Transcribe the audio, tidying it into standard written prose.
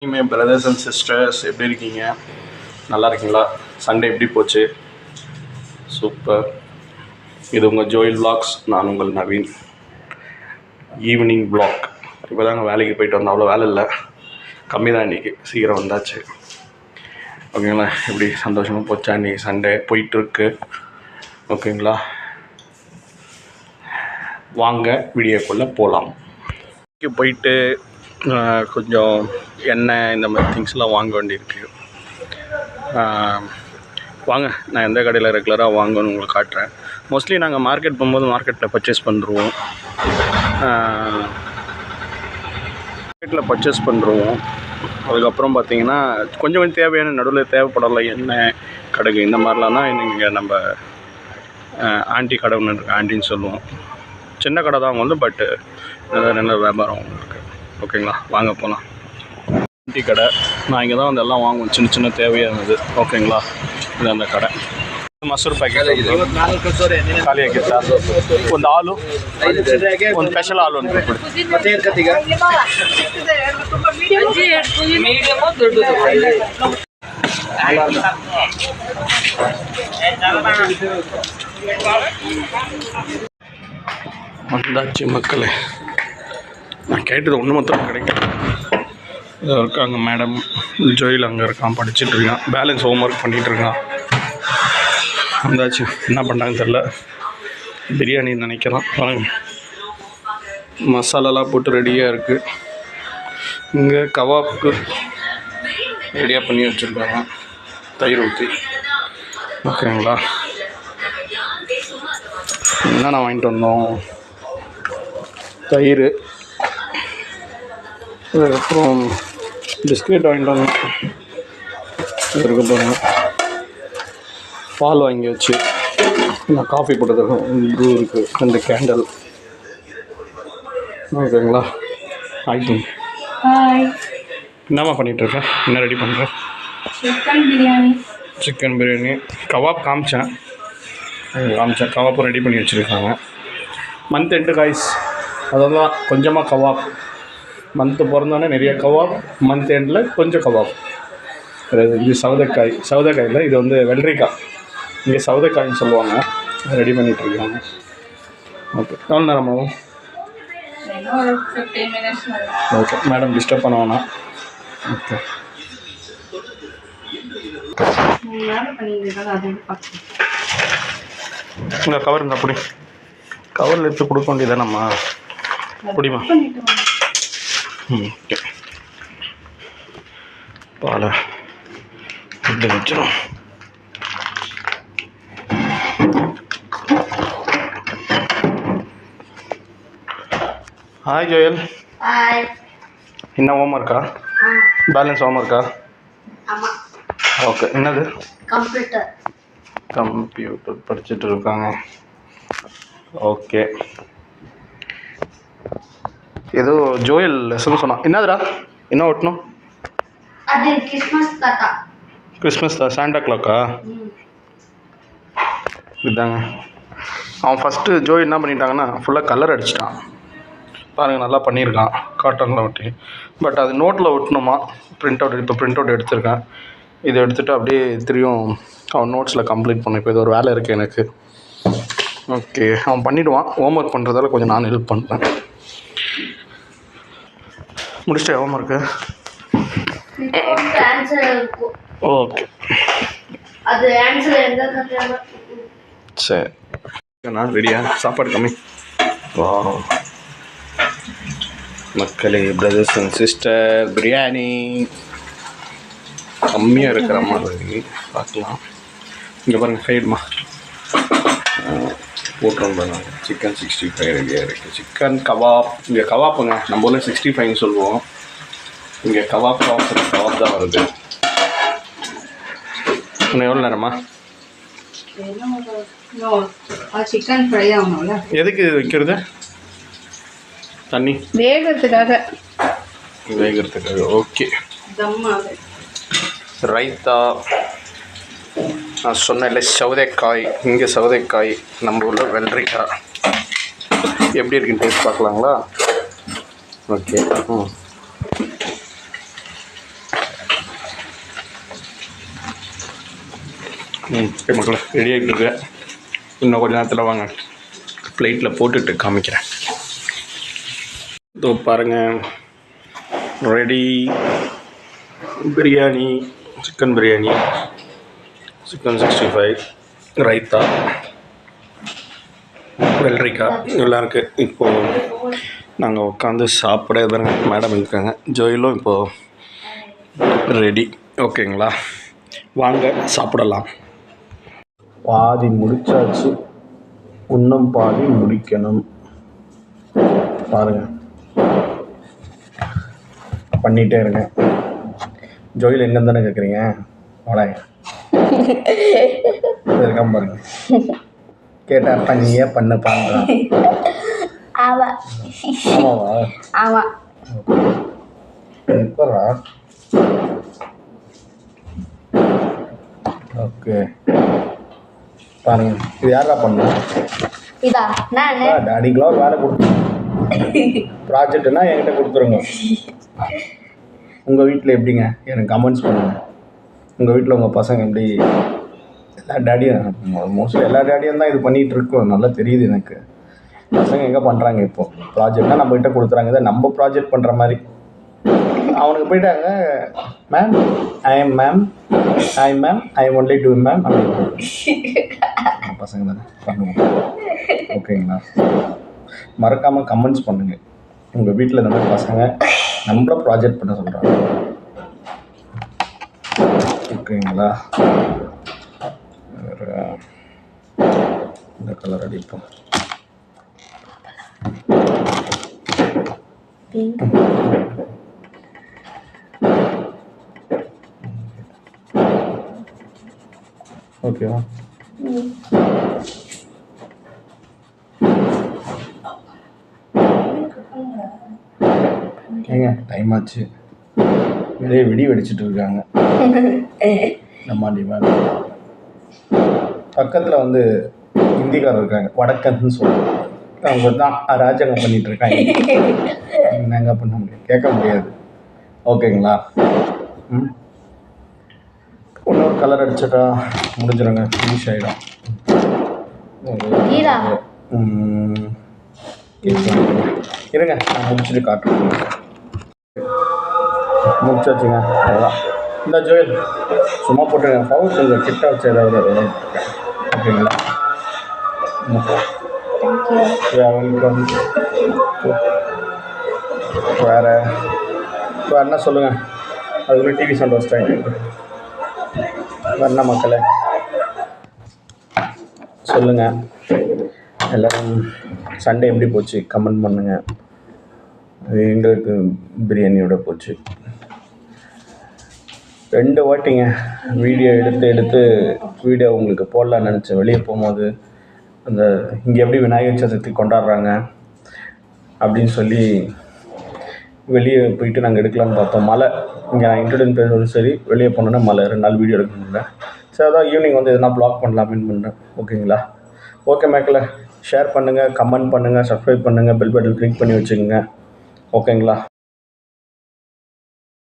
My brothers and sisters, எப்படி இருக்கீங்க? நல்லா இருக்கீங்களா? சண்டே எப்படி போச்சு? சூப்பர். இது உங்கள் ஜோயில் விளாக்ஸ். நான் உங்கள் நவீன். Evening vlog. இப்போ தாங்க வேலைக்கு போயிட்டு வந்தோம். அவ்வளோ வேலை இல்லை, கம்மி தான் இன்றைக்கி. சீக்கிரம் வந்தாச்சு. ஓகேங்களா? எப்படி சந்தோஷமாக போச்சா? இன்றைக்கி சண்டே போயிட்டுருக்கு. ஓகேங்களா? வாங்க வீடியோக்குள்ளே போகலாம். போயிட்டு கொஞ்சம் எண்ணெய் இந்த மாதிரி திங்ஸ்லாம் வாங்க வேண்டியிருக்கு. வாங்க, நான் எந்த கடையில் ரெகுலராக வாங்கணும்னு உங்களுக்கு காட்டுறேன். மோஸ்ட்லி நாங்கள் மார்க்கெட் போகும்போது மார்க்கெட்டில் பர்ச்சேஸ் பண்ணுறோம். அதுக்கப்புறம் பார்த்திங்கன்னா கொஞ்சம் தேவையான நடுவில் தேவைப்படலை எண்ணெய் கடுகு இந்த மாதிரிலாம் தான் இங்கே நம்ம ஆண்டி கடை ஒன்று இருக்குது. ஆண்டின்னு சொல்லுவோம். சின்ன கடை தான் அவங்க வந்து, பட்டு நல்ல வியாபாரம் அவங்களுக்கு. ஓகேங்களா? வாங்க போகலாம். ஆண்டி கடை. நான் இங்கே தான் வந்து எல்லாம் வாங்குவேன், சின்ன சின்ன தேவையானது. ஓகேங்களா? இது அந்த கடை. ಮೊಸರು ಪ್ಯಾಕೆಟ್ ಖಾಲಿ ಆಗಿತ್ತಾ? ಒಂದು ಹಾಲು, ಒಂದು ಸ್ಪೆಷಲ್ ಹಾಲು ಅಂತ வந்தாச்சு மக்களே. நான் கேட்டது ஒன்று மாத்திரம் கிடைக்கும். இருக்காங்க மேடம் ஜோயில், அங்கே இருக்கான், படிச்சுட்ருக்கான். பேலன்ஸ் ஹோம் ஒர்க் பண்ணிகிட்ருக்கான். வந்தாச்சு. என்ன பண்ணுறாங்கன்னு தெரில. பிரியாணின்னு நினைக்கிறேன். மசாலாலாம் போட்டு ரெடியாக இருக்குது. இங்கே கவாப்புக்கு ரெடியாக பண்ணி வச்சுருக்காங்க, தயிர் ஊற்றி. ஓகேங்களா? என்னென்ன வாங்கிட்டு வந்தோம்? தயிர், அதுக்கப்புறம் பிஸ்கெட் வாங்கிட்டு வந்தோம். இருக்க போகிறேன். பால் வாங்கி வச்சு நான் காஃபி போட்டதுக்கும் ப்ரூ இருக்குது. 2 கேண்டல். ஓகேங்களா? ஆயிட்டு. என்னம்மா பண்ணிகிட்ருக்கேன்? என்ன ரெடி பண்ணுறேன்? சிக்கன் பிரியாணி. கவாப் காமிச்சேன். கவாப்பும் ரெடி பண்ணி வச்சுருக்காங்க. மந்த் எண்டு காய்ஸ், அதெல்லாம் கொஞ்சமாக கவாப். மந்த்து பிறந்தோடனே நிறைய கவாப், மந்த் எண்டில் கொஞ்சம் கவாப். இது சவுதைக்காயில் இது வந்து வெள்ளரிக்காய், இங்கே சவுதைக்காயின்னு சொல்லுவாங்க. ரெடி பண்ணிகிட்ருக்காங்க. ஓகே, எவ்வளோ நேரம் ஆகும்? ஓகே மேடம், டிஸ்டர்ப் பண்ண வேணாம். ஓகே, இந்த கவர் இருந்தால் அப்படி கவரில் எடுத்து கொடுக்க வேண்டியதானம்மா? பிடிமா? ஓகே, பாலை இப்படி வச்சிடும். Hi Joel. என்ன ஹோம் ஒர்க்கா? பேலன்ஸ் ஹோம் ஒர்க்கா? ஓகே. என்னது? கம்ப்யூட்டர் படிச்சுட்டு இருக்காங்க. ஓகே. ஏதோ ஜோயல் லெசன் சொன்னான். என்னதுடா? என்ன ஓட்டணும்? அது கிறிஸ்மஸ் தான். சாண்டா கிளாக்கா? இதுதாங்க. அவன் ஃபஸ்ட்டு ஜோய் என்ன பண்ணிட்டாங்கன்னா ஃபுல்லாக கலர் அடிச்சிட்டான். பாருங்கள், நல்லா பண்ணியிருக்கான் காட்டனில் ஒட்டி. பட் அது நோட்டில் ஒட்டணுமா? Print out. இப்போ பிரிண்ட் அவுட் எடுத்திருக்கேன். இதை எடுத்துகிட்டு அப்படியே திரும்பியும் அவன் நோட்ஸில் கம்ப்ளீட் பண்ண. இப்போ இது ஒரு வேலை இருக்குது எனக்கு. ஓகே, அவன் பண்ணிவிடுவான். ஹோம் ஒர்க் பண்ணுறதால கொஞ்சம் நான் ஹெல்ப் பண்ணுறேன். முடிச்சிட்டே ஹோம் ஒர்க்கு? ஓகே, சரி. நான் ரெடியா? சாப்பாடு கம்மி. வா மக்களே, பிரதர்ஸ் அண்ட் சிஸ்டர், பிரியாணி கம்மியாக இருக்கிற மாதிரி பார்க்கலாம். இங்கே பாருங்கள், சைடுமா போட்டுருவோம் பாருங்கள். சிக்கன் 65 ரெடியாக இருக்குது. சிக்கன் கவாப். இங்கே கவாப்புங்க, நம்ம ஊரில் 65 சொல்லுவோம். இங்கே கவாப் தான் வருது. இன்னும் எவ்வளோ நேரமா? சிக்கன் ஃப்ரை ஆகணும்ல. எதுக்கு வைக்கிறது? தண்ணி வேகிறதுக்காக. ஓகே. ரைத்தா நான் சொன்னேன்ல, சவுதைக்காய். இங்கே சவுதைக்காய், நம்ம ஊரில் வெள்ளரிக்காய். எப்படி இருக்குன்னு டேஸ்ட் பார்க்கலாங்களா? ஓகே. சரி மக்களே, ரெடி ஆகிட்டு இருக்கு. இன்னும் கொஞ்ச நேரத்தில் வாங்க பிளேட்டில் போட்டுட்டு காமிக்கிறேன். இதோ பாருங்கள், ready. Biryani, chicken biryani, chicken 65, raita, வெள்ளரிக்காய் எல்லாம் இருக்குது. இப்போது நாங்கள் உட்காந்து சாப்பிட பாருங்க, மேடம் இருக்காங்க, ஜோயிலும் இப்போது ரெடி. ஓகேங்களா, வாங்க சாப்பிடலாம். பாதி முடிச்சாச்சு, இன்னும் பாதி முடிக்கணும். பாருங்கள், பண்ணிகிட்டே இருங்க. ஜோயில் எங்கன்னு தானே கேட்குறீங்க, வாடாங்க இருக்காம பாருங்க. கேட்டால் பண்ணியே பண்ண பண்ணுறான். ஆமாவா? ஆமாம். இப்போரா ஓகே பாருங்க, இது யாரா பண்ணா? இதா நான் டாடிக்கெலாம் வேலை கொடுத்து ப்ராஜெக்ட்னா என்கிட்ட கொடுத்துருங்க. உங்கள் வீட்டில் எப்படிங்க எனக்கு கமெண்ட்ஸ் பண்ணுங்கள். உங்கள் வீட்டில் உங்கள் பசங்க எப்படி? எல்லா டேடியும் மோஸ்ட்லி எல்லா டேடியும் தான் இது பண்ணிகிட்டு இருக்கோம், நல்லா தெரியுது எனக்கு. பசங்க எங்கே பண்ணுறாங்க இப்போது ப்ராஜெக்ட்னா நம்மகிட்ட கொடுத்துறாங்க. இதை நம்ம ப்ராஜெக்ட் பண்ணுற மாதிரி அவனுக்கு போயிட்டாங்க. Ma'am I am only two ma'am அப்படின்னு பசங்க தானே பண்ணுவோம். ஓகேங்களா, மறக்காமல் கமெண்ட்ஸ் பண்ணுங்கள். உங்கள் வீட்டில் இந்த மாதிரி பசங்க நம்மள ப்ராஜெக்ட் பண்ண சொல்கிறாங்க. ஓகேங்களா, இந்த கலர் அடிப்போம். ஓகேவா? ஏங்க டைம் ஆச்சு, வெளியே வெடி வெடிச்சிட்டு இருக்காங்க நம்ம டிமாண்ட். பக்கத்தில் வந்து ஹிந்திக்காரர் இருக்காங்க, வடக்கன்னு சொல்லுவாங்க. அவங்க தான் ராஜாங்கம் பண்ணிகிட்டு இருக்காங்க. என்னங்க பண்ண முடியும், கேட்க முடியாது. ஓகேங்களா, இன்னொரு கலர் அடிச்சிட்டா முடிஞ்சிடுங்க, ஃபினிஷ் ஆகிடும். இருங்க நான் முடிச்சுட்டு காட்டுறேன். முடிச்சாச்சுங்க, அவ்வளோதான். இந்த ஜோயல் சும்மா போட்டுருங்க, பவர் கொஞ்சம் கிட்ட வச்சு ஏதாவது ஓகேங்களா? வெல்கம். வேறு என்ன சொல்லுங்கள், அதுக்குள்ளே டிவி சவுண்ட் வச்சிட்டாங்க. வேறு என்ன மக்களே சொல்லுங்கள். எல்லோரும் சண்டே எப்படி போச்சு கமெண்ட் பண்ணுங்கள். எங்களுக்கு பிரியாணியோட போச்சு. 2 வாட்டிங்க வீடியோ எடுத்து வீடியோ உங்களுக்கு போடலான்னு நினச்சேன். வெளியே போகும்போது அந்த இங்கே எப்படி விநாயகர் சதுர்த்தி கொண்டாடுறாங்க அப்படின்னு சொல்லி வெளியே போயிட்டு நாங்கள் எடுக்கலான்னு பார்த்தோம். மழை இங்கே நான் இன்டர்நெட் பேசுறது சரி, வெளியே போனோன்னா மழை, 2 நாள் வீடியோ எடுக்க முடியல. சரி, அதான் ஈவினிங் வந்து எதனா ப்ளாக் பண்ணலாமேன்னு பண்ணேன். ஓகேங்களா, ஓகே மேக்கில் ஷேர் பண்ணுங்கள், கமெண்ட் பண்ணுங்கள், சப்ஸ்கிரைப் பண்ணுங்கள், பெல் பட்டன் கிளிக் பண்ணி வச்சுக்கோங்க. ஓகேங்களா.